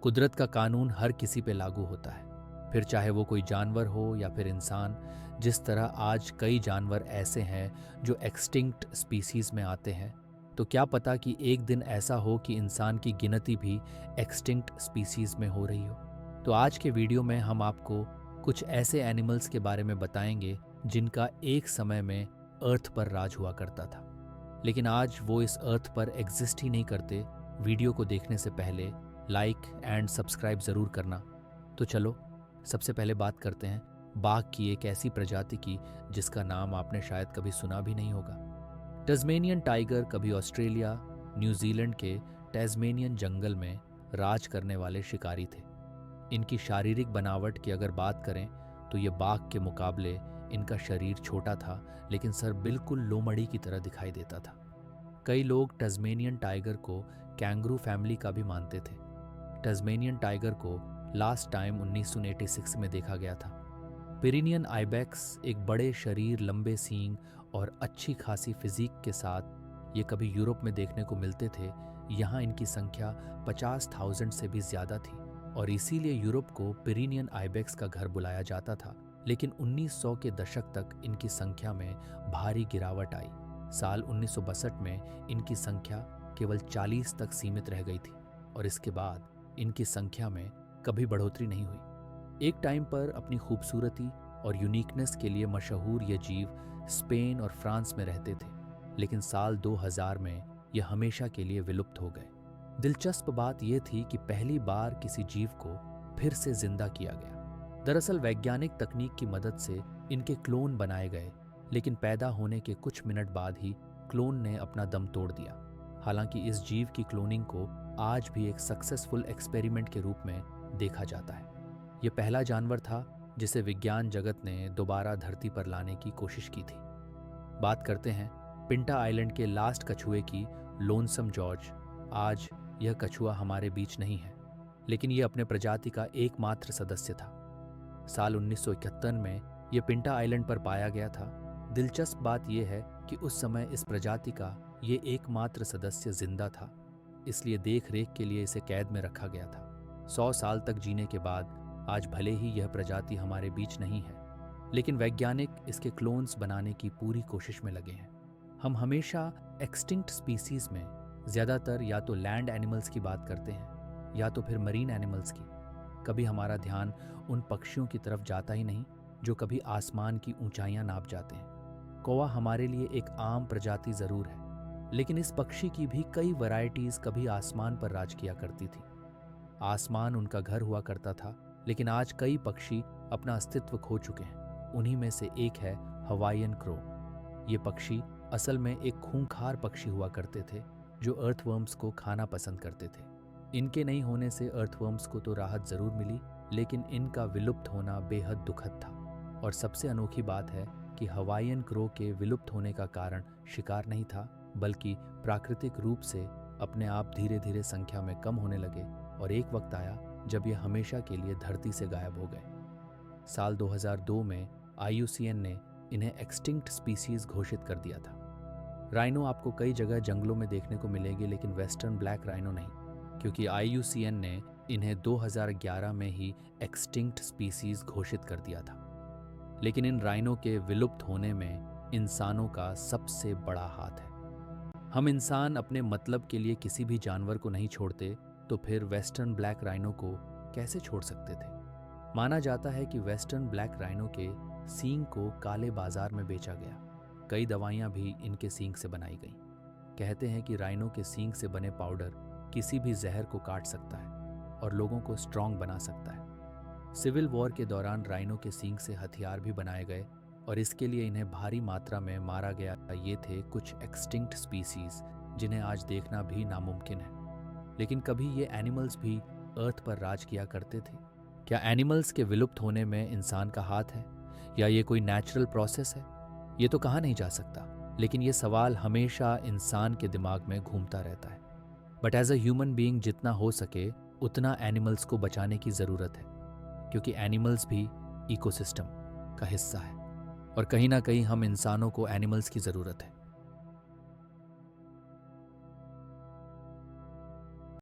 कुदरत का कानून हर किसी पे लागू होता है, फिर चाहे वो कोई जानवर हो या फिर इंसान। जिस तरह आज कई जानवर ऐसे हैं जो एक्सटिंक्ट स्पीसीज में आते हैं, तो क्या पता कि एक दिन ऐसा हो कि इंसान की गिनती भी एक्सटिंक्ट स्पीसीज में हो रही हो। तो आज के वीडियो में हम आपको कुछ ऐसे एनिमल्स के बारे में बताएंगे जिनका एक समय में अर्थ पर राज हुआ करता था, लेकिन आज वो इस अर्थ पर एग्जिस्ट ही नहीं करते। वीडियो को देखने से पहले लाइक एंड सब्सक्राइब ज़रूर करना। तो चलो सबसे पहले बात करते हैं बाघ की एक ऐसी प्रजाति की जिसका नाम आपने शायद कभी सुना भी नहीं होगा। टस्मेनियन टाइगर कभी ऑस्ट्रेलिया, न्यूजीलैंड के टैस्मेनियन जंगल में राज करने वाले शिकारी थे। इनकी शारीरिक बनावट की अगर बात करें तो ये बाघ के मुकाबले इनका शरीर छोटा था, लेकिन सर बिल्कुल लोमड़ी की तरह दिखाई देता था। कई लोग टस्मेनियन टाइगर को कैंगरू फैमिली का भी मानते थे। टस्मेनियन टाइगर को लास्ट टाइम 1986 में देखा गया था। पिरिनियन आइबेक्स एक बड़े शरीर, लंबे सींग और अच्छी खासी फिजिक के साथ ये कभी यूरोप में देखने को मिलते थे। यहाँ इनकी संख्या 50,000 से भी ज़्यादा थी और इसीलिए यूरोप को पिरिनियन आइबेक्स का घर बुलाया जाता था। लेकिन 1900 के दशक तक इनकी संख्या में भारी गिरावट आई। साल 1962 में इनकी संख्या केवल 40 तक सीमित रह गई थी और इसके बाद इनकी संख्या में कभी बढ़ोतरी नहीं हुई। एक टाइम पर अपनी खूबसूरती और यूनिकनेस के लिए मशहूर ये जीव स्पेन और फ्रांस में रहते थे, लेकिन साल 2000 में यह हमेशा के लिए विलुप्त हो गए। दिलचस्प बात यह थी कि पहली बार किसी जीव को फिर से जिंदा किया गया। दरअसल वैज्ञानिक तकनीक की मदद से इनके क्लोन बनाए गए, लेकिन पैदा होने के कुछ मिनट बाद ही क्लोन ने अपना दम तोड़ दिया। हालांकि इस जीव की क्लोनिंग को आज भी एक सक्सेसफुल एक्सपेरिमेंट के रूप में देखा जाता है। यह पहला जानवर था जिसे विज्ञान जगत ने दोबारा धरती पर लाने की कोशिश की थी। बात करते हैं पिंटा आइलैंड के लास्ट कछुए की, लोनसम जॉर्ज। आज यह कछुआ हमारे बीच नहीं है, लेकिन यह अपने प्रजाति का एकमात्र सदस्य था। साल 1971 में यह पिंटा आइलैंड पर पाया गया था। दिलचस्प बात यह है कि उस समय इस प्रजाति का ये एकमात्र सदस्य जिंदा था, इसलिए देख रेख के लिए इसे कैद में रखा गया था। 100 साल तक जीने के बाद आज भले ही यह प्रजाति हमारे बीच नहीं है, लेकिन वैज्ञानिक इसके क्लोन्स बनाने की पूरी कोशिश में लगे हैं। हम हमेशा एक्सटिंक्ट स्पीसीज में ज़्यादातर या तो लैंड एनिमल्स की बात करते हैं या तो फिर मरीन एनिमल्स की। कभी हमारा ध्यान उन पक्षियों की तरफ जाता ही नहीं जो कभी आसमान की ऊंचाइयां नाप जाते हैं। कौवा हमारे लिए एक आम प्रजाति ज़रूर है, लेकिन इस पक्षी की भी कई वैरायटीज़ कभी आसमान पर राज किया करती थी। आसमान उनका घर हुआ करता था, लेकिन आज कई पक्षी अपना अस्तित्व खो चुके हैं। उन्हीं में से एक है हवाईयन क्रो। ये पक्षी असल में एक खूंखार पक्षी हुआ करते थे जो अर्थवर्म्स को खाना पसंद करते थे। इनके नहीं होने से अर्थवर्म्स को तो राहत ज़रूर मिली, लेकिन इनका विलुप्त होना बेहद दुखद था। और सबसे अनोखी बात है कि हवाईयन क्रो के विलुप्त होने का कारण शिकार नहीं था, बल्कि प्राकृतिक रूप से अपने आप धीरे धीरे संख्या में कम होने लगे और एक वक्त आया जब ये हमेशा के लिए धरती से गायब हो गए। साल 2002 में IUCN ने इन्हें एक्सटिंक्ट स्पीसीज घोषित कर दिया था। राइनो आपको कई जगह जंगलों में देखने को मिलेगी, लेकिन वेस्टर्न ब्लैक राइनो नहीं, क्योंकि IUCN ने इन्हें 2011 में ही एक्सटिंक्ट स्पीसीज घोषित कर दिया था। लेकिन इन राइनो के विलुप्त होने में इंसानों का सबसे बड़ा हाथ है। हम इंसान अपने मतलब के लिए किसी भी जानवर को नहीं छोड़ते, तो फिर वेस्टर्न ब्लैक राइनो को कैसे छोड़ सकते थे? माना जाता है कि वेस्टर्न ब्लैक राइनो के सींग को काले बाजार में बेचा गया। कई दवाइयां भी इनके सींग से बनाई गईं। कहते हैं कि राइनो के सींग से बने पाउडर किसी भी जहर को काट सकता है और लोगों को स्ट्रांग बना सकता है। सिविल वॉर के दौरान राइनो के सींग से हथियार भी बनाए गए और इसके लिए इन्हें भारी मात्रा में मारा गया। ये थे कुछ एक्सटिंक्ट स्पीसीज जिन्हें आज देखना भी नामुमकिन है। लेकिन कभी ये एनिमल्स भी अर्थ पर राज किया करते थे। क्या एनिमल्स के विलुप्त होने में इंसान का हाथ है या ये कोई नेचुरल प्रोसेस है? ये तो कहा नहीं जा सकता, लेकिन ये सवाल हमेशा इंसान के दिमाग में घूमता रहता है। But as a human being जितना हो सके उतना एनिमल्स को बचाने की ज़रूरत है, क्योंकि एनिमल्स भी इकोसिस्टम का हिस्सा है और कहीं ना कहीं हम इंसानों को एनिमल्स की ज़रूरत है।